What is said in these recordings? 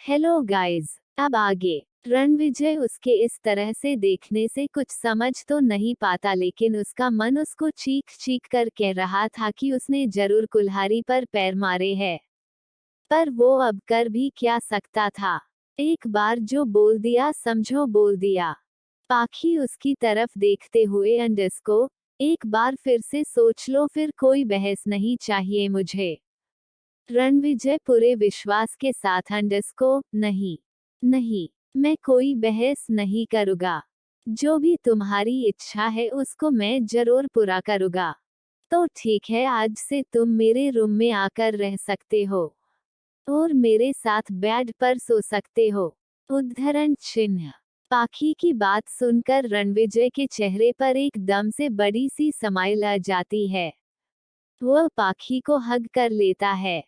Hello guys. अब आगे रणविजय उसके इस तरह से देखने से कुछ समझ तो नहीं पाता, लेकिन उसका मन उसको चीख चीख कर कह रहा था कि उसने जरूर कुल्हाड़ी पर पैर मारे हैं। पर वो अब कर भी क्या सकता था। एक बार जो बोल दिया समझो बोल दिया। पाखी उसकी तरफ देखते हुए अंडस को, एक बार फिर से सोच लो, फिर कोई बहस नहीं चाहिए मुझे। रणविजय पूरे विश्वास के साथ अंडस को, नहीं नहीं, मैं कोई बहस नहीं करूँगा। जो भी तुम्हारी इच्छा है उसको मैं जरूर पूरा करूँगा। तो ठीक है, आज से तुम मेरे रूम में आकर रह सकते हो और मेरे साथ बेड पर सो सकते हो। उद्धरण चिन्ह। पाखी की बात सुनकर रणविजय के चेहरे पर एकदम से बड़ी सी स्माइल आ जाती है। वह पाखी को हग कर लेता है।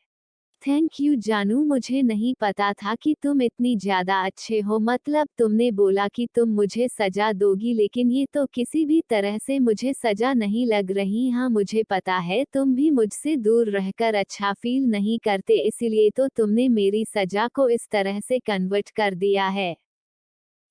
थैंक यू जानू, मुझे नहीं पता था कि तुम इतनी ज्यादा अच्छे हो। मतलब तुमने बोला कि तुम मुझे सजा दोगी, लेकिन ये तो किसी भी तरह से मुझे सजा नहीं लग रही। हाँ मुझे पता है तुम भी मुझसे दूर रहकर अच्छा फील नहीं करते, इसीलिए तो तुमने मेरी सजा को इस तरह से कन्वर्ट कर दिया है।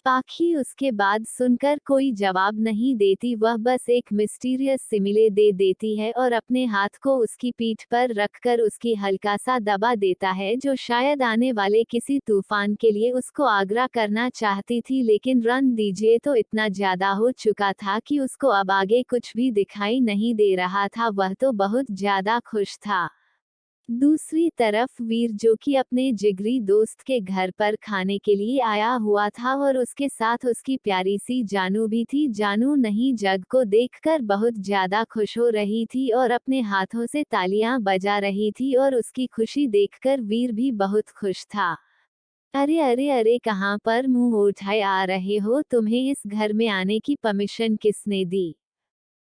पाखी उसके बाद सुनकर कोई जवाब नहीं देती, वह बस एक मिस्टीरियस सिमिले दे देती है और अपने हाथ को उसकी पीठ पर रखकर उसकी हल्का सा दबा देता है, जो शायद आने वाले किसी तूफान के लिए उसको आगरा करना चाहती थी। लेकिन रन दीजिए तो इतना ज्यादा हो चुका था कि उसको अब आगे कुछ भी दिखाई नहीं दे रहा था। वह तो बहुत ज्यादा खुश था। दूसरी तरफ वीर, जो कि अपने जिगरी दोस्त के घर पर खाने के लिए आया हुआ था और उसके साथ उसकी प्यारी सी जानू भी थी। जानू नहीं, जग को देखकर बहुत ज्यादा खुश हो रही थी और अपने हाथों से तालियां बजा रही थी और उसकी खुशी देखकर वीर भी बहुत खुश था। अरे अरे अरे, कहाँ पर मुंह उठाए आ रहे हो? तुम्हें इस घर में आने की परमिशन किसने दी?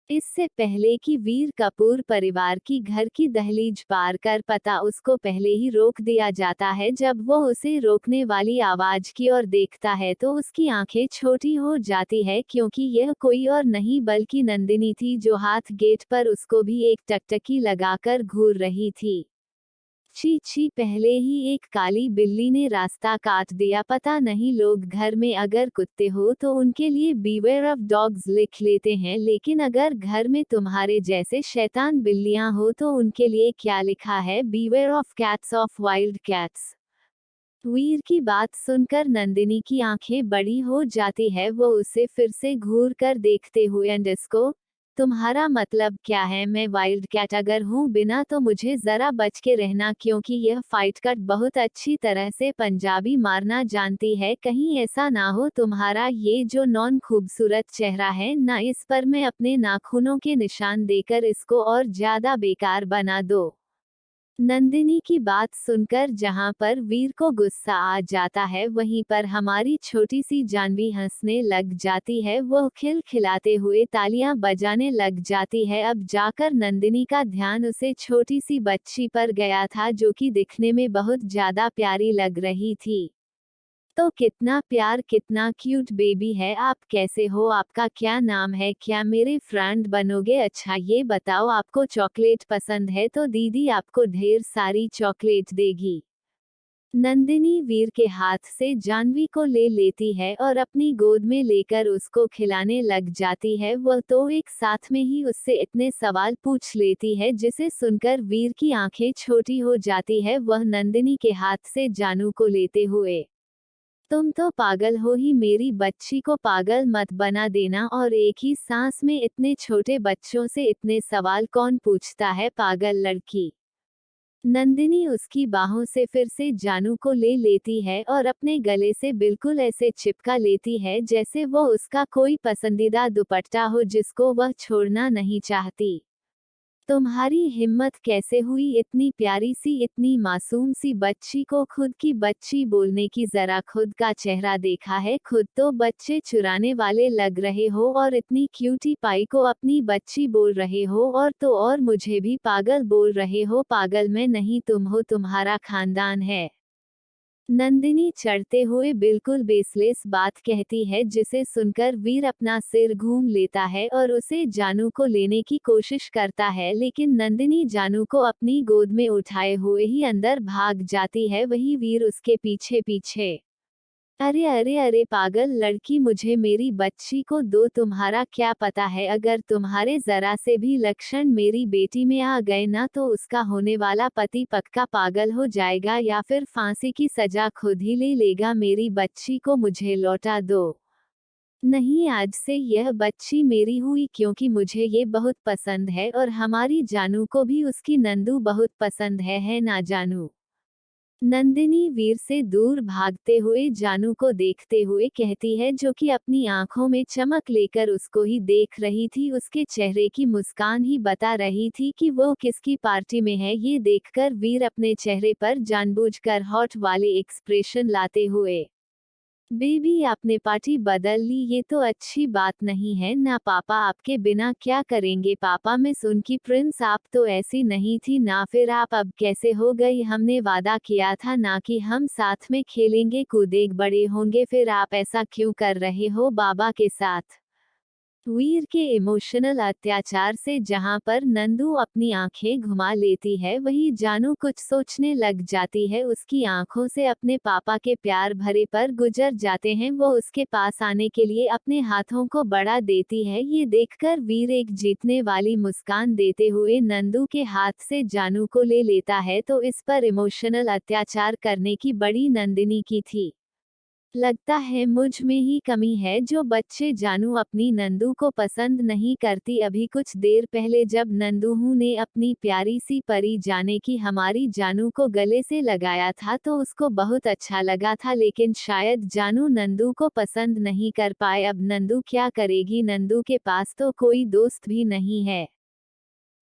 इससे पहले कि वीर कपूर परिवार की घर की दहलीज पार कर पता उसको पहले ही रोक दिया जाता है। जब वो उसे रोकने वाली आवाज की ओर देखता है तो उसकी आंखें छोटी हो जाती है, क्योंकि यह कोई और नहीं बल्कि नंदिनी थी, जो हाथ गेट पर उसको भी एक टकटकी लगाकर घूर रही थी। छी छी, पहले ही एक काली बिल्ली ने रास्ता काट दिया। पता नहीं लोग घर में अगर कुत्ते हो तो उनके लिए बीवेयर ऑफ डॉग्स लिख लेते हैं, लेकिन अगर घर में तुम्हारे जैसे शैतान बिल्लियां हो तो उनके लिए क्या लिखा है? Beware of cats of wild cats. Veer की बात सुनकर नंदिनी की आंखें बड़ी हो जाती है। वो उसे फिर से घूर कर देखते हुए अंडस को, तुम्हारा मतलब क्या है? मैं वाइल्ड कैट अगर हूँ बिना तो मुझे जरा बच के रहना, क्योंकि यह फाइट कट बहुत अच्छी तरह से पंजाबी मारना जानती है। कहीं ऐसा ना हो तुम्हारा ये जो नॉन खूबसूरत चेहरा है ना, इस पर मैं अपने नाखूनों के निशान देकर इसको और ज्यादा बेकार बना दो। नंदिनी की बात सुनकर जहां पर वीर को गुस्सा आ जाता है, वहीं पर हमारी छोटी सी जानवी हंसने लग जाती है। वो खिलखिलाते हुए तालियां बजाने लग जाती है। अब जाकर नंदिनी का ध्यान उसे छोटी सी बच्ची पर गया था, जो कि दिखने में बहुत ज्यादा प्यारी लग रही थी। तो कितना प्यार, कितना क्यूट बेबी है। आप कैसे हो? आपका क्या नाम है? क्या मेरे फ्रेंड बनोगे? अच्छा ये बताओ, आपको चॉकलेट पसंद है तो दीदी आपको ढेर सारी चॉकलेट देगी। नंदिनी वीर के हाथ से जानवी को ले लेती है और अपनी गोद में लेकर उसको खिलाने लग जाती है। वह तो एक साथ में ही उससे इतने सवाल पूछ लेती है, जिसे सुनकर वीर की आंखें छोटी हो जाती है। वह नंदिनी के हाथ से जानू को लेते हुए, तुम तो पागल हो ही, मेरी बच्ची को पागल मत बना देना। और एक ही सांस में इतने छोटे बच्चों से इतने सवाल कौन पूछता है, पागल लड़की। नंदिनी उसकी बाहों से फिर से जानू को ले लेती है और अपने गले से बिल्कुल ऐसे चिपका लेती है जैसे वो उसका कोई पसंदीदा दुपट्टा हो जिसको वह छोड़ना नहीं चाहती। तुम्हारी हिम्मत कैसे हुई इतनी प्यारी सी, इतनी मासूम सी बच्ची को खुद की बच्ची बोलने की? जरा खुद का चेहरा देखा है? खुद तो बच्चे चुराने वाले लग रहे हो और इतनी क्यूटी पाई को अपनी बच्ची बोल रहे हो, और तो और मुझे भी पागल बोल रहे हो। पागल मैं नहीं, तुम हो, तुम्हारा खानदान है। नंदिनी चढ़ते हुए बिल्कुल बेसलेस बात कहती है जिसे सुनकर वीर अपना सिर घूम लेता है और उसे जानू को लेने की कोशिश करता है, लेकिन नंदिनी जानू को अपनी गोद में उठाए हुए ही अंदर भाग जाती है, वही वीर उसके पीछे पीछे। अरे अरे अरे पागल लड़की, मुझे मेरी बच्ची को दो, तुम्हारा क्या पता है अगर तुम्हारे जरा से भी लक्षण मेरी बेटी में आ गए ना तो उसका होने वाला पति पक्का पागल हो जाएगा या फिर फांसी की सजा खुद ही ले लेगा। मेरी बच्ची को मुझे लौटा दो। नहीं, आज से यह बच्ची मेरी हुई क्योंकि मुझे ये बहुत पसंद है और हमारी जानू को भी उसकी नंदू बहुत पसंद है ना जानू? नंदिनी वीर से दूर भागते हुए जानू को देखते हुए कहती है, जो कि अपनी आंखों में चमक लेकर उसको ही देख रही थी। उसके चेहरे की मुस्कान ही बता रही थी कि वो किसकी पार्टी में है। ये देखकर वीर अपने चेहरे पर जानबूझकर हॉट वाले एक्सप्रेशन लाते हुए, बेबी आपने पार्टी बदल ली, ये तो अच्छी बात नहीं है ना। पापा आपके बिना क्या करेंगे? पापा मिस उनकी प्रिंस, आप तो ऐसी नहीं थी ना, फिर आप अब कैसे हो गई? हमने वादा किया था ना कि हम साथ में खेलेंगे कूदेंगे बड़े होंगे, फिर आप ऐसा क्यों कर रहे हो बाबा के साथ? वीर के इमोशनल अत्याचार से जहां पर नंदू अपनी आंखें घुमा लेती है, वही जानू कुछ सोचने लग जाती है। उसकी आंखों से अपने पापा के प्यार भरे पर गुजर जाते हैं। वो उसके पास आने के लिए अपने हाथों को बढ़ा देती है। ये देखकर वीर एक जीतने वाली मुस्कान देते हुए नंदू के हाथ से जानू को ले लेता है, तो इस पर इमोशनल अत्याचार करने की बड़ी नंदिनी की थी। लगता है मुझ में ही कमी है जो बच्चे जानू अपनी नंदू को पसंद नहीं करती। अभी कुछ देर पहले जब नंदूहू ने अपनी प्यारी सी परी जाने की हमारी जानू को गले से लगाया था तो उसको बहुत अच्छा लगा था, लेकिन शायद जानू नंदू को पसंद नहीं कर पाए। अब नंदू क्या करेगी? नंदू के पास तो कोई दोस्त भी नहीं है।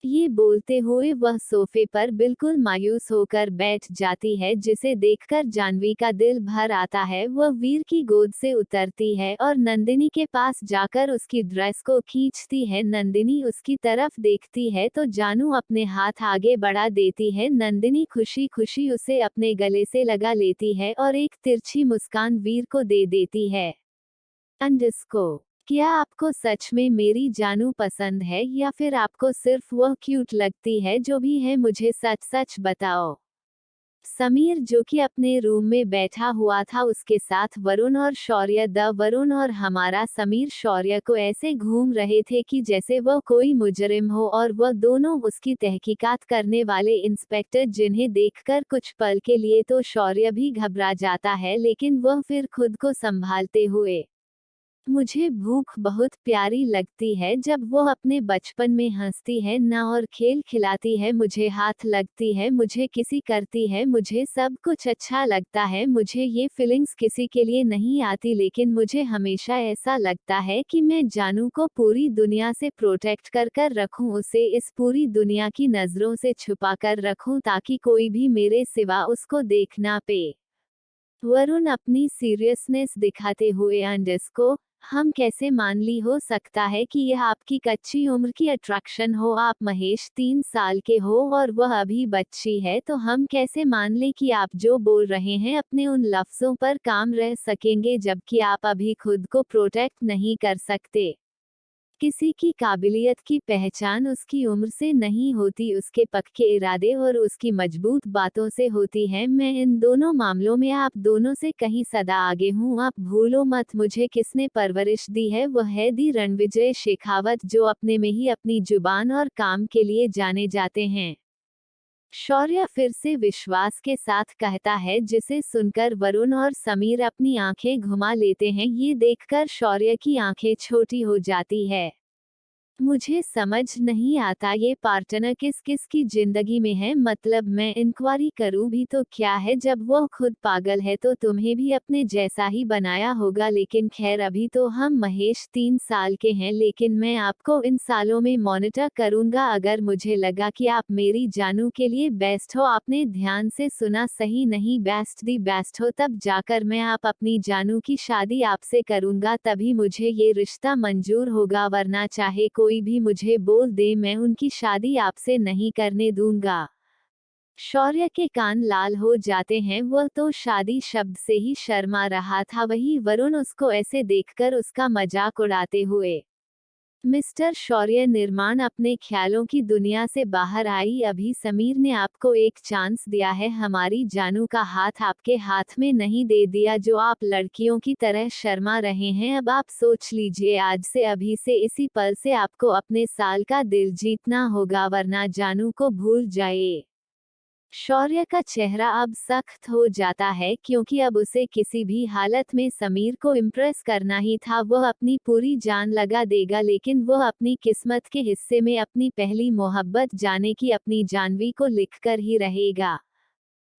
ये बोलते हुए वह सोफे पर बिल्कुल मायूस होकर बैठ जाती है, जिसे देखकर जानवी का दिल भर आता है। वह वीर की गोद से उतरती है और नंदिनी के पास जाकर उसकी ड्रेस को खींचती है। नंदिनी उसकी तरफ देखती है तो जानू अपने हाथ आगे बढ़ा देती है। नंदिनी खुशी खुशी उसे अपने गले से लगा लेती है और एक तिरछी मुस्कान वीर को दे देती है। अंडस्को, क्या आपको सच में मेरी जानू पसंद है या फिर आपको सिर्फ वह क्यूट लगती है? जो भी है मुझे सच सच बताओ। समीर, जो कि अपने रूम में बैठा हुआ था, उसके साथ वरुण और शौर्य, द वरुण और हमारा समीर शौर्य को ऐसे घूम रहे थे कि जैसे वह कोई मुजरिम हो और वह दोनों उसकी तहकीकात करने वाले इंस्पेक्टर, जिन्हें देखकर कुछ पल के लिए तो शौर्य भी घबरा जाता है, लेकिन वह फिर खुद को संभालते हुए, मुझे भूख बहुत प्यारी लगती है जब वो अपने बचपन में हंसती है ना और खेल खिलाती है, मुझे हाथ लगती है, मुझे किसी करती है, मुझे सब कुछ अच्छा लगता है। मुझे ये फीलिंग्स किसी के लिए नहीं आती, लेकिन मुझे हमेशा ऐसा लगता है कि मैं जानू को पूरी दुनिया से प्रोटेक्ट कर कर रखूं, उसे इस पूरी दुनिया की नजरों से छुपा कर रखूं ताकि कोई भी मेरे सिवा उसको देख ना पे। वरुण अपनी सीरियसनेस दिखाते हुए, अंडस्को, हम कैसे मान ली हो सकता है कि यह आपकी कच्ची उम्र की अट्रैक्शन हो? आप महेश 3 साल के हो और वह अभी बच्ची है, तो हम कैसे मान ले कि आप जो बोल रहे हैं अपने उन लफ्जों पर काम रह सकेंगे, जबकि आप अभी खुद को प्रोटेक्ट नहीं कर सकते? किसी की काबिलियत की पहचान उसकी उम्र से नहीं होती, उसके पक्के इरादे और उसकी मजबूत बातों से होती है। मैं इन दोनों मामलों में आप दोनों से कहीं सदा आगे हूँ। आप भूलो मत, मुझे किसने परवरिश दी है, वह है दी रणविजय शेखावत, जो अपने में ही अपनी जुबान और काम के लिए जाने जाते हैं। शौर्य फिर से विश्वास के साथ कहता है, जिसे सुनकर वरुण और समीर अपनी आंखें घुमा लेते हैं। ये देखकर शौर्य की आंखें छोटी हो जाती है। मुझे समझ नहीं आता ये पार्टनर किस किस की जिंदगी में है, मतलब मैं इंक्वायरी करूं भी तो क्या है, जब वो खुद पागल है तो तुम्हें भी अपने जैसा ही बनाया होगा। लेकिन खैर, अभी तो हम महेश 3 साल के हैं, लेकिन मैं आपको इन सालों में मॉनिटर करूंगा। अगर मुझे लगा कि आप मेरी जानू के लिए बेस्ट हो, आपने ध्यान से सुना, सही नहीं बेस्ट दी बेस्ट हो, तब जाकर मैं आप अपनी जानू की शादी आपसे करूंगा, तभी मुझे ये रिश्ता मंजूर होगा, वरना चाहे कोई भी मुझे बोल दे, मैं उनकी शादी आपसे नहीं करने दूंगा। शौर्य के कान लाल हो जाते हैं, वह तो शादी शब्द से ही शर्मा रहा था, वही वरुण उसको ऐसे देखकर उसका मजाक उड़ाते हुए। मिस्टर शौर्य निर्माण अपने ख्यालों की दुनिया से बाहर आई। अभी समीर ने आपको एक चांस दिया है, हमारी जानू का हाथ आपके हाथ में नहीं दे दिया जो आप लड़कियों की तरह शर्मा रहे हैं। अब आप सोच लीजिए, आज से, अभी से, इसी पल से आपको अपने साल का दिल जीतना होगा, वरना जानू को भूल जाइए। शौर्य का चेहरा अब सख्त हो जाता है, क्योंकि अब उसे किसी भी हालत में समीर को इम्प्रेस करना ही था। वह अपनी पूरी जान लगा देगा, लेकिन वह अपनी किस्मत के हिस्से में अपनी पहली मोहब्बत जाने की अपनी जानवी को लिखकर ही रहेगा।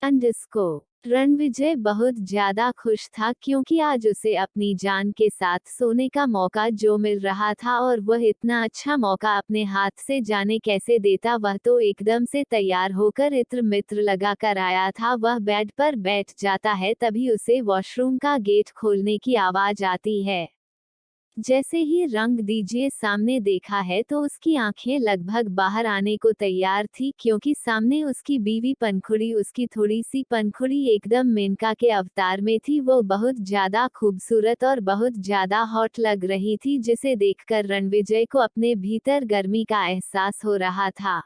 अंडस्को रणविजय बहुत ज्यादा खुश था, क्योंकि आज उसे अपनी जान के साथ सोने का मौका जो मिल रहा था, और वह इतना अच्छा मौका अपने हाथ से जाने कैसे देता। वह तो एकदम से तैयार होकर इत्र मित्र लगा कर आया था। वह बेड पर बैठ जाता है, तभी उसे वॉशरूम का गेट खोलने की आवाज आती है। जैसे ही रंग दीजिए सामने देखा है तो उसकी आंखें लगभग बाहर आने को तैयार थी, क्योंकि सामने उसकी बीवी पनखुड़ी, उसकी थोड़ी सी पनखुड़ी एकदम मेनका के अवतार में थी। वो बहुत ज्यादा खूबसूरत और बहुत ज्यादा हॉट लग रही थी, जिसे देखकर रणविजय को अपने भीतर गर्मी का एहसास हो रहा था।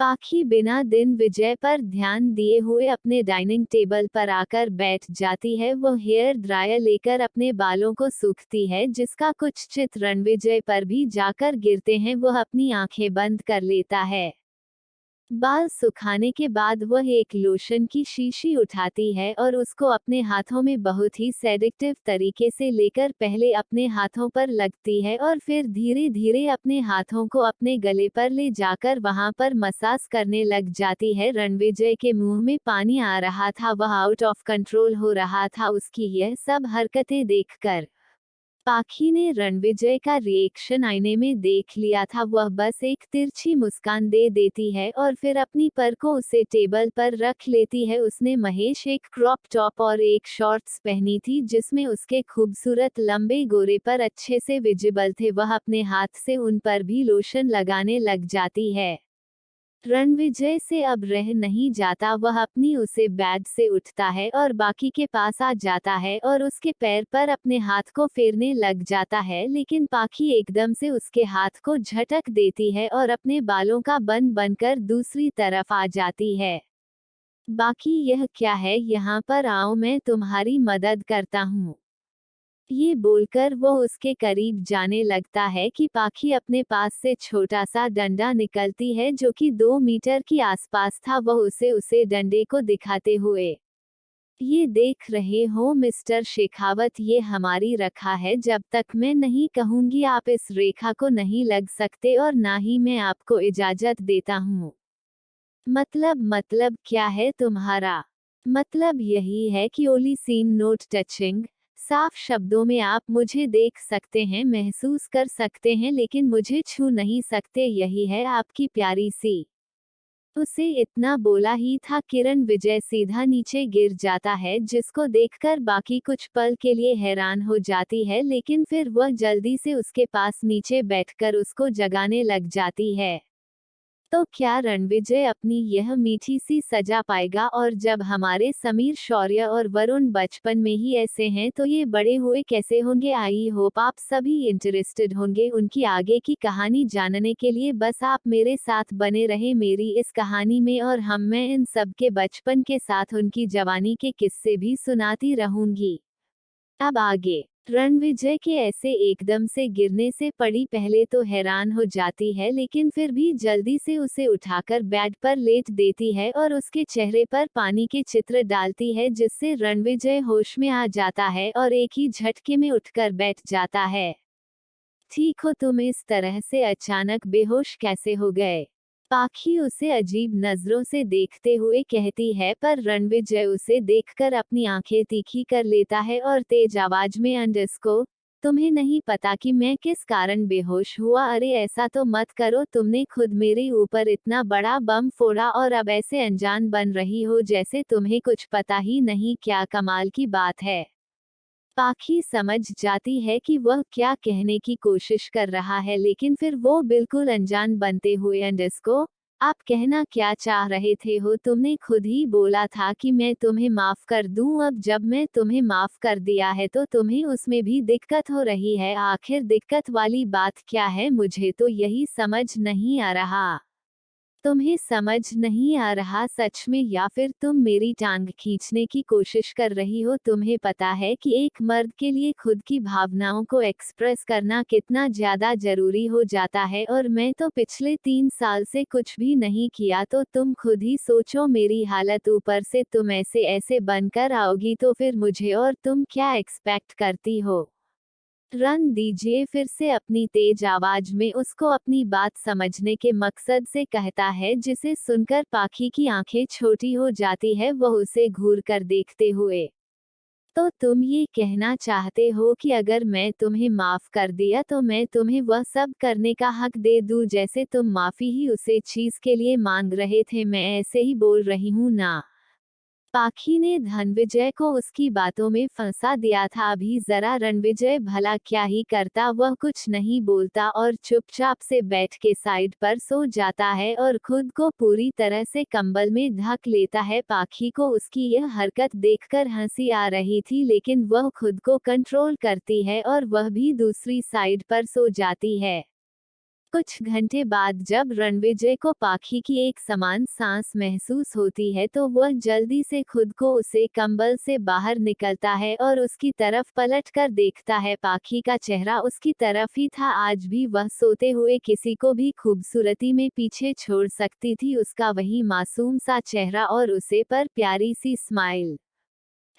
पाखी बिना दिन विजय पर ध्यान दिए हुए अपने डाइनिंग टेबल पर आकर बैठ जाती है। वो हेयर ड्रायर लेकर अपने बालों को सूखती है, जिसका कुछ चित्र रणविजय पर भी जाकर गिरते हैं। वह अपनी आंखें बंद कर लेता है। बाल सुखाने के बाद वह एक लोशन की शीशी उठाती है और उसको अपने हाथों में बहुत ही सेडेक्टिव तरीके से लेकर पहले अपने हाथों पर लगती है, और फिर धीरे धीरे अपने हाथों को अपने गले पर ले जाकर वहां पर मसाज करने लग जाती है। रणविजय के मुंह में पानी आ रहा था, वह आउट ऑफ कंट्रोल हो रहा था उसकी यह सब हरकतें देखकर। पाखी ने रणविजय का रिएक्शन आईने में देख लिया था। वह बस एक तिरछी मुस्कान दे देती है और फिर अपनी पर को उसे टेबल पर रख लेती है। उसने महेश एक क्रॉप टॉप और एक शॉर्ट्स पहनी थी, जिसमें उसके खूबसूरत लंबे गोरे पर अच्छे से विजिबल थे। वह अपने हाथ से उन पर भी लोशन लगाने लग जाती है। रणविजय से अब रह नहीं जाता, वह अपनी उसे बेड से उठता है और बाकी के पास आ जाता है और उसके पैर पर अपने हाथ को फेरने लग जाता है, लेकिन पाखी एकदम से उसके हाथ को झटक देती है और अपने बालों का बन बनकर दूसरी तरफ आ जाती है। बाकी यह क्या है, यहाँ पर आओ, मैं तुम्हारी मदद करता हूँ। ये बोलकर वो उसके करीब जाने लगता है कि पाखी अपने पास से छोटा सा डंडा निकलती है, जो कि 2 मीटर की आसपास था। वह उसे डंडे को दिखाते हुए, ये देख रहे हो मिस्टर शेखावत, ये हमारी रखा है, जब तक मैं नहीं कहूंगी आप इस रेखा को नहीं लग सकते, और ना ही मैं आपको इजाजत देता हूँ। मतलब क्या है तुम्हारा? मतलब यही है कि ओली सीन नोट टचिंग। साफ शब्दों में आप मुझे देख सकते हैं, महसूस कर सकते हैं, लेकिन मुझे छू नहीं सकते, यही है आपकी प्यारी सी। उसे इतना बोला ही था, किरण विजय सीधा नीचे गिर जाता है, जिसको देखकर बाकी कुछ पल के लिए हैरान हो जाती है, लेकिन फिर वह जल्दी से उसके पास नीचे बैठकर उसको जगाने लग जाती है। तो क्या रणविजय अपनी यह मीठी सी सजा पाएगा? और जब हमारे समीर शौर्य और वरुण बचपन में ही ऐसे हैं, तो ये बड़े हुए कैसे होंगे? आई होप आप सभी इंटरेस्टेड होंगे उनकी आगे की कहानी जानने के लिए। बस आप मेरे साथ बने रहे मेरी इस कहानी में, और मैं इन सब के बचपन के साथ उनकी जवानी के किस्से भी सुनाती रहूंगी। अब आगे। रणविजय के ऐसे एकदम से गिरने से पड़ी पहले तो हैरान हो जाती है, लेकिन फिर भी जल्दी से उसे उठाकर बेड पर लेट देती है और उसके चेहरे पर पानी के चित्र डालती है, जिससे रणविजय होश में आ जाता है और एक ही झटके में उठकर बैठ जाता है। ठीक हो तुम, इस तरह से अचानक बेहोश कैसे हो गए? पाखी उसे अजीब नजरों से देखते हुए कहती है, पर रणविजय उसे देखकर अपनी आंखें तीखी कर लेता है और तेज आवाज में, अंडस्को, तुम्हें नहीं पता कि मैं किस कारण बेहोश हुआ? अरे ऐसा तो मत करो, तुमने खुद मेरे ऊपर इतना बड़ा बम फोड़ा और अब ऐसे अनजान बन रही हो जैसे तुम्हें कुछ पता ही नहीं, क्या कमाल की बात है। पाखी समझ जाती है कि वह क्या कहने की कोशिश कर रहा है, लेकिन फिर वो बिल्कुल अनजान बनते हुए, अंडस्को, आप कहना क्या चाह रहे थे हो? तुमने खुद ही बोला था कि मैं तुम्हें माफ कर दूं। अब जब मैं तुम्हें माफ कर दिया है तो तुम्हें उसमें भी दिक्कत हो रही है। आखिर दिक्कत वाली बात क्या है? मुझे तो यही समझ नहीं आ रहा। तुम्हें समझ नहीं आ रहा सच में, या फिर तुम मेरी टांग खींचने की कोशिश कर रही हो? तुम्हें पता है कि एक मर्द के लिए खुद की भावनाओं को एक्सप्रेस करना कितना ज्यादा जरूरी हो जाता है, और मैं तो पिछले 3 साल से कुछ भी नहीं किया। तो तुम खुद ही सोचो मेरी हालत, ऊपर से तुम ऐसे ऐसे बनकर आओगी तो फिर मुझे और तुम क्या एक्सपेक्ट करती हो? रन दीजिए, फिर से अपनी तेज आवाज में उसको अपनी बात समझने के मकसद से कहता है, जिसे सुनकर पाखी की आंखें छोटी हो जाती है वह उसे घूर कर देखते हुए। तो तुम ये कहना चाहते हो कि अगर मैं तुम्हें माफ कर दिया तो मैं तुम्हें वह सब करने का हक दे दूं जैसे तुम माफी ही उसे चीज के लिए मांग रहे थे? मैं ऐसे ही बोल रही हूं ना? पाखी ने धनविजय को उसकी बातों में फंसा दिया था। अभी जरा रणविजय भला क्या ही करता, वह कुछ नहीं बोलता और चुपचाप से बैठ के साइड पर सो जाता है और खुद को पूरी तरह से कंबल में ढक लेता है। पाखी को उसकी यह हरकत देखकर हंसी आ रही थी, लेकिन वह खुद को कंट्रोल करती है और वह भी दूसरी साइड पर सो जाती है। कुछ घंटे बाद जब रणविजय को पाखी की एक समान सांस महसूस होती है तो वह जल्दी से खुद को उसे कंबल से बाहर निकलता है और उसकी तरफ पलट कर देखता है। पाखी का चेहरा उसकी तरफ ही था। आज भी वह सोते हुए किसी को भी खूबसूरती में पीछे छोड़ सकती थी। उसका वही मासूम सा चेहरा और उसे पर प्यारी सी स्माइल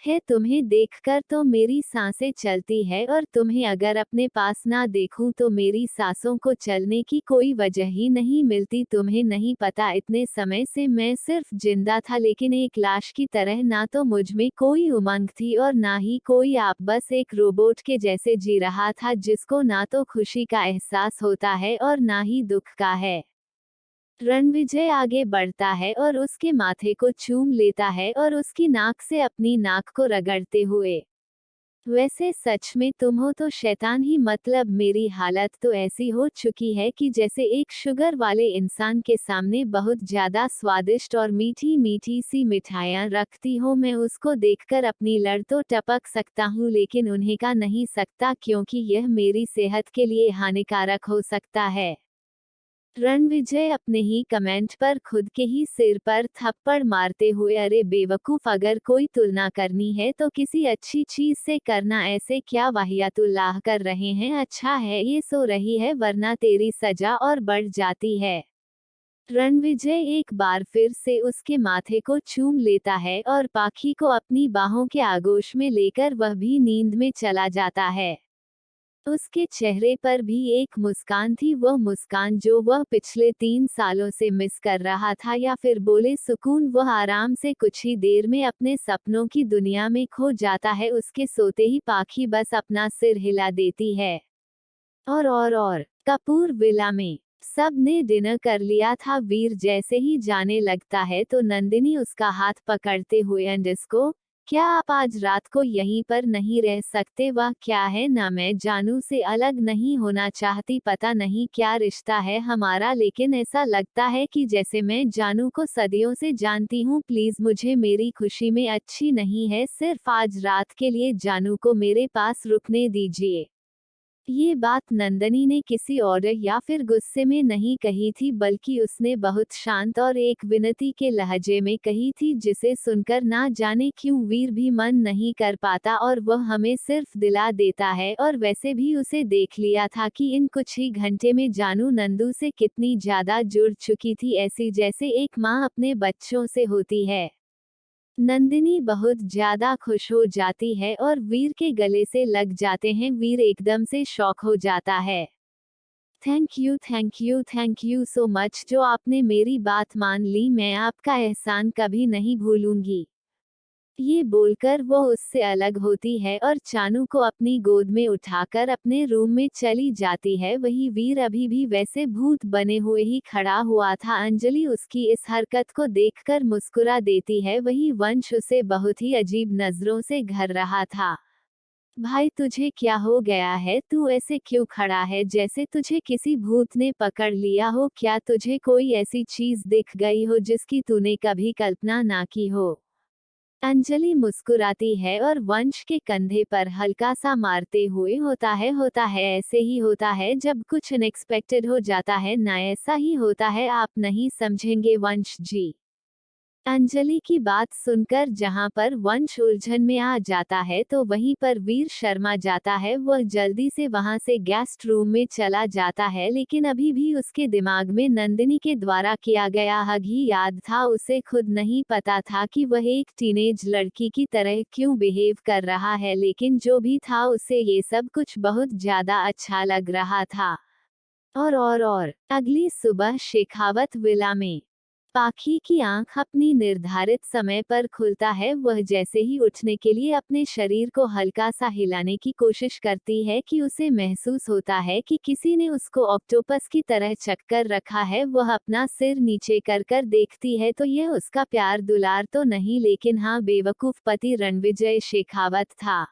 है। तुम्हें देखकर तो मेरी सांसें चलती है, और तुम्हें अगर अपने पास ना देखूं तो मेरी सांसों को चलने की कोई वजह ही नहीं मिलती। तुम्हें नहीं पता, इतने समय से मैं सिर्फ जिंदा था, लेकिन एक लाश की तरह। ना तो मुझ में कोई उमंग थी और ना ही कोई आप, बस एक रोबोट के जैसे जी रहा था जिसको ना तो खुशी का एहसास होता है और ना ही दुख का है। रणविजय आगे बढ़ता है और उसके माथे को चूम लेता है और उसकी नाक से अपनी नाक को रगड़ते हुए, वैसे सच में तुम हो तो शैतान ही। मतलब मेरी हालत तो ऐसी हो चुकी है कि जैसे एक शुगर वाले इंसान के सामने बहुत ज्यादा स्वादिष्ट और मीठी मीठी सी मिठाइयाँ रखती हो, मैं उसको देखकर अपनी लड़ तो टपक सकता हूँ लेकिन उन्हें का नहीं सकता, क्योंकि यह मेरी सेहत के लिए हानिकारक हो सकता है। रणविजय अपने ही कमेंट पर खुद के ही सिर पर थप्पड़ मारते हुए, अरे बेवकूफ, अगर कोई तुलना करनी है तो किसी अच्छी चीज से करना, ऐसे क्या वाहियातुल्लाह कर रहे हैं? अच्छा है ये सो रही है, वरना तेरी सजा और बढ़ जाती है। रणविजय एक बार फिर से उसके माथे को चूम लेता है और पाखी को अपनी बाहों के आगोश में लेकर वह भी नींद में चला जाता है। उसके चेहरे पर भी एक मुस्कान थी, वह मुस्कान जो वह पिछले 3 सालों से मिस कर रहा था, या फिर बोले सुकून। वह आराम से कुछ ही देर में अपने सपनों की दुनिया में खो जाता है। उसके सोते ही पाखी बस अपना सिर हिला देती है। और कपूर विला में सब ने डिनर कर लिया था। वीर जैसे ही जाने लगता है तो नंदिनी उसका हाथ पकड़ते हुए, अंडस्को, क्या आप आज रात को यहीं पर नहीं रह सकते? वह क्या है ना, मैं जानू से अलग नहीं होना चाहती। पता नहीं क्या रिश्ता है हमारा, लेकिन ऐसा लगता है कि जैसे मैं जानू को सदियों से जानती हूँ। प्लीज मुझे मेरी खुशी में अच्छी नहीं है, सिर्फ आज रात के लिए जानू को मेरे पास रुकने दीजिए। ये बात नंदनी ने किसी और या फिर गुस्से में नहीं कही थी, बल्कि उसने बहुत शांत और एक विनती के लहजे में कही थी, जिसे सुनकर ना जाने क्यों वीर भी मन नहीं कर पाता और वह हमें सिर्फ दिला देता है। और वैसे भी उसे देख लिया था कि इन कुछ ही घंटे में जानू नंदू से कितनी ज्यादा जुड़ चुकी थी, ऐसी जैसे एक माँ अपने बच्चों से होती है। नंदिनी बहुत ज्यादा खुश हो जाती है और वीर के गले से लग जाते हैं। वीर एकदम से शॉक हो जाता है। थैंक यू सो मच, जो आपने मेरी बात मान ली। मैं आपका एहसान कभी नहीं भूलूंगी। ये बोलकर वो उससे अलग होती है और चानू को अपनी गोद में उठाकर अपने रूम में चली जाती है। वही वीर अभी भी वैसे भूत बने हुए ही खड़ा हुआ था। अंजलि उसकी इस हरकत को देखकर मुस्कुरा देती है। वही वंश उसे बहुत ही अजीब नजरों से घर रहा था। भाई तुझे क्या हो गया है, तू ऐसे क्यों खड़ा है जैसे तुझे किसी भूत ने पकड़ लिया हो, क्या तुझे कोई ऐसी चीज दिख गई हो जिसकी तूने कभी कल्पना ना की हो। अंजलि मुस्कुराती है और वंश के कंधे पर हल्का सा मारते हुए होता है ऐसे ही होता है जब कुछ अनएक्सपेक्टेड हो जाता है ना, ऐसा ही होता है, आप नहीं समझेंगे वंश जी। अंजलि की बात सुनकर जहां पर वंश उलझन में आ जाता है तो वहीं पर वीर शर्मा जाता है, वह जल्दी से वहां से गेस्ट रूम में चला जाता है, लेकिन अभी भी उसके दिमाग में नंदिनी के द्वारा किया गया हग ही याद था। उसे खुद नहीं पता था कि वह एक टीनेज लड़की की तरह क्यों बिहेव कर रहा है, लेकिन जो भी था उसे ये सब कुछ बहुत ज्यादा अच्छा लग रहा था। और अगली सुबह शेखावत विला में पाखी की आंख अपनी निर्धारित समय पर खुलता है। वह जैसे ही उठने के लिए अपने शरीर को हल्का सा हिलाने की कोशिश करती है कि उसे महसूस होता है कि किसी ने उसको ऑक्टोपस की तरह चक्कर रखा है। वह अपना सिर नीचे कर कर देखती है तो यह उसका प्यार दुलार तो नहीं, लेकिन हाँ बेवकूफ पति रणविजय शेखावत था,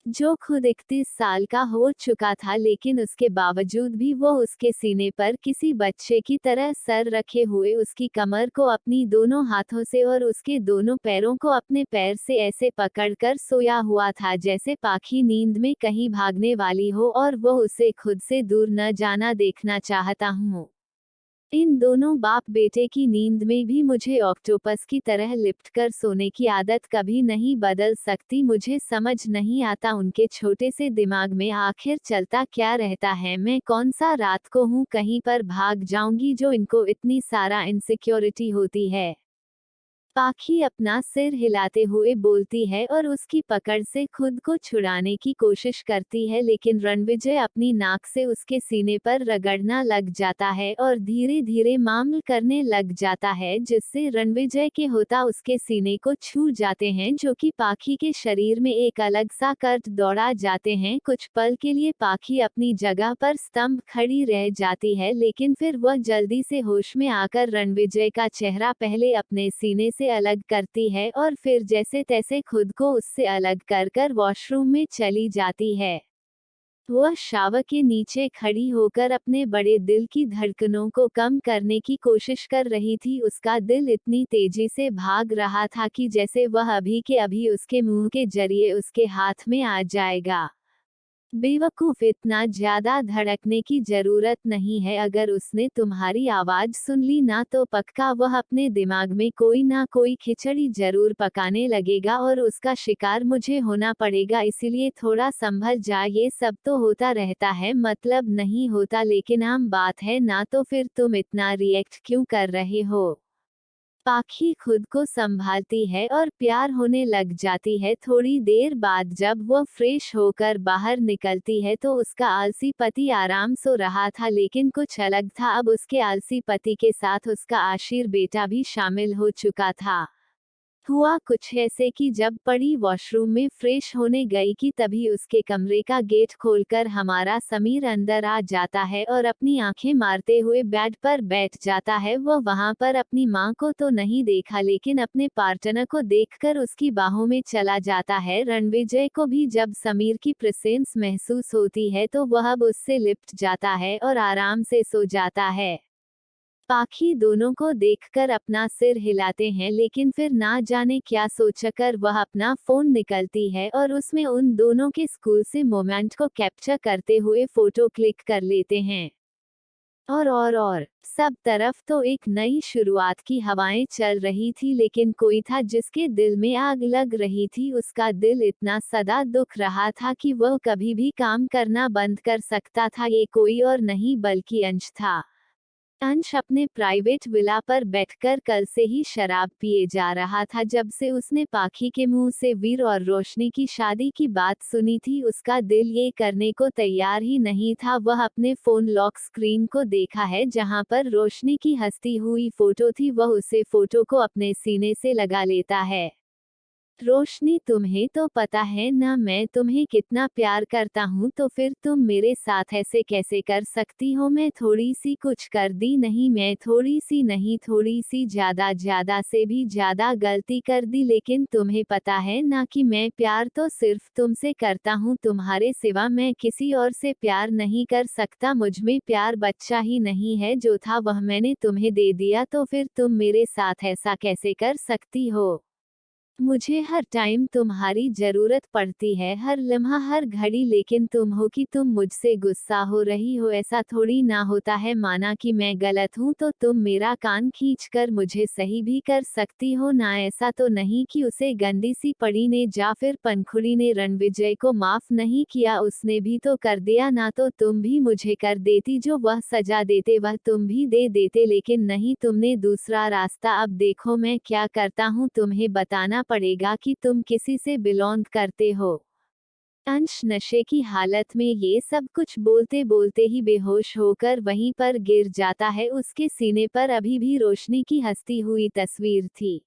जो खुद 31 साल का हो चुका था, लेकिन उसके बावजूद भी वो उसके सीने पर किसी बच्चे की तरह सर रखे हुए उसकी कमर को अपनी दोनों हाथों से और उसके दोनों पैरों को अपने पैर से ऐसे पकड़कर सोया हुआ था जैसे पाखी नींद में कहीं भागने वाली हो और वो उसे खुद से दूर न जाना देखना चाहता हूँ। इन दोनों बाप बेटे की नींद में भी मुझे ऑक्टोपस की तरह लिपट कर सोने की आदत कभी नहीं बदल सकती। मुझे समझ नहीं आता उनके छोटे से दिमाग में आखिर चलता क्या रहता है। मैं कौन सा रात को हूँ कहीं पर भाग जाऊंगी जो इनको इतनी सारा इनसिक्योरिटी होती है। पाखी अपना सिर हिलाते हुए बोलती है और उसकी पकड़ से खुद को छुड़ाने की कोशिश करती है, लेकिन रणविजय अपनी नाक से उसके सीने पर रगड़ना लग जाता है और धीरे धीरे मामल करने लग जाता है, जिससे रणविजय के होता उसके सीने को छू जाते हैं, जो कि पाखी के शरीर में एक अलग सा कर्ट दौड़ा जाते हैं। कुछ पल के लिए पाखी अपनी जगह पर स्तंभ खड़ी रह जाती है, लेकिन फिर वह जल्दी से होश में आकर रणविजय का चेहरा पहले अपने सीने से अलग करती है और फिर जैसे तैसे खुद को उससे अलग कर कर वॉशरूम में चली जाती है। वह शावर के नीचे खड़ी होकर अपने बड़े दिल की धड़कनों को कम करने की कोशिश कर रही थी। उसका दिल इतनी तेजी से भाग रहा था कि जैसे वह अभी के अभी उसके मुंह के जरिए उसके हाथ में आ जाएगा। बेवकूफ, इतना ज्यादा धड़कने की जरूरत नहीं है। अगर उसने तुम्हारी आवाज सुन ली ना तो पक्का वह अपने दिमाग में कोई ना कोई खिचड़ी जरूर पकाने लगेगा और उसका शिकार मुझे होना पड़ेगा, इसीलिए थोड़ा संभल जा। ये सब तो होता रहता है, मतलब नहीं होता, लेकिन आम बात है ना, तो फिर तुम इतना रिएक्ट क्यों कर रहे हो। पाखी खुद को संभालती है और प्यार होने लग जाती है। थोड़ी देर बाद जब वह फ्रेश होकर बाहर निकलती है तो उसका आलसी पति आराम सो रहा था, लेकिन कुछ अलग था। अब उसके आलसी पति के साथ उसका आशिर बेटा भी शामिल हो चुका था। हुआ कुछ ऐसे कि जब पड़ी वॉशरूम में फ्रेश होने गई कि तभी उसके कमरे का गेट खोलकर हमारा समीर अंदर आ जाता है और अपनी आंखें मारते हुए बेड पर बैठ जाता है। वह वहां पर अपनी मां को तो नहीं देखा, लेकिन अपने पार्टनर को देखकर उसकी बाहों में चला जाता है। रणविजय को भी जब समीर की प्रेजेंस महसूस होती है तो वह अब उससे लिपट जाता है और आराम से सो जाता है। पाखी दोनों को देखकर अपना सिर हिलाते हैं, लेकिन फिर ना जाने क्या सोचकर वह अपना फोन निकलती है और उसमें उन दोनों के स्कूल से मोमेंट को कैप्चर करते हुए फोटो क्लिक कर लेते हैं। और सब तरफ तो एक नई शुरुआत की हवाएं चल रही थी, लेकिन कोई था जिसके दिल में आग लग रही थी। उसका दिल इतना सदा दुख रहा था कि वह कभी भी काम करना बंद कर सकता था। ये कोई और नहीं बल्कि अंश था। अंश अपने प्राइवेट विला पर बैठकर कल से ही शराब पिए जा रहा था। जब से उसने पाखी के मुंह से वीर और रोशनी की शादी की बात सुनी थी, उसका दिल ये करने को तैयार ही नहीं था। वह अपने फोन लॉक स्क्रीन को देखा है जहां पर रोशनी की हंसती हुई फोटो थी। वह उसे फोटो को अपने सीने से लगा लेता है। रोशनी, तुम्हें तो पता है ना मैं तुम्हें कितना प्यार करता हूँ, तो फिर तुम मेरे साथ ऐसे कैसे कर सकती हो। मैं थोड़ी सी कुछ कर दी नहीं, मैं थोड़ी सी नहीं, थोड़ी सी ज्यादा से भी ज्यादा गलती कर दी, लेकिन तुम्हें पता है ना कि मैं प्यार तो सिर्फ तुमसे करता हूँ, तुम्हारे सिवा मैं किसी और से प्यार नहीं कर सकता। मुझमें प्यार बच्चा ही नहीं है, जो था वह मैंने तुम्हें दे दिया, तो फिर तुम मेरे साथ ऐसा कैसे कर सकती हो। मुझे हर टाइम तुम्हारी जरूरत पड़ती है, हर लम्हा हर घड़ी, लेकिन तुम हो कि तुम मुझसे गुस्सा हो रही हो। ऐसा थोड़ी ना होता है, माना कि मैं गलत हूँ तो तुम मेरा कान खींचकर मुझे सही भी कर सकती हो ना। ऐसा तो नहीं कि उसे गंदी सी पड़ी ने या फिर पंखुड़ी ने रणविजय को माफ नहीं किया, उसने भी तो कर दिया ना। तो तुम भी मुझे कर देती, जो वह सजा देते वह तुम भी दे देते, लेकिन नहीं, तुमने दूसरा रास्ता। अब देखो मैं क्या करता हूँ, तुम्हें बताना पड़ेगा कि तुम किसी से बिलोंग करते हो। अंश नशे की हालत में ये सब कुछ बोलते बोलते ही बेहोश होकर वहीं पर गिर जाता है। उसके सीने पर अभी भी रोशनी की हंसती हुई तस्वीर थी।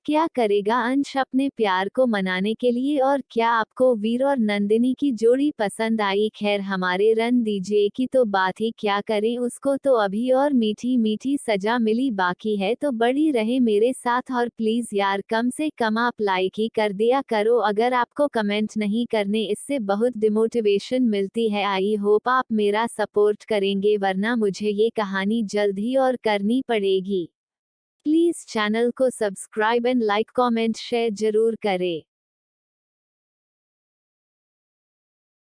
क्या करेगा अंश अपने प्यार को मनाने के लिए। और क्या आपको वीर और नंदिनी की जोड़ी पसंद आई। खैर, हमारे रन दीजिए की तो बात ही क्या करें, उसको तो अभी और मीठी मीठी सजा मिली, बाकी है तो बड़ी रहे मेरे साथ। और प्लीज यार, कम से कम आप लाइक ही कर दिया करो अगर आपको कमेंट नहीं करने, इससे बहुत डिमोटिवेशन मिलती है। आई होप आप मेरा सपोर्ट करेंगे, वरना मुझे ये कहानी जल्द ही और करनी पड़ेगी। प्लीज चैनल को subscribe and like comment share जरूर करें।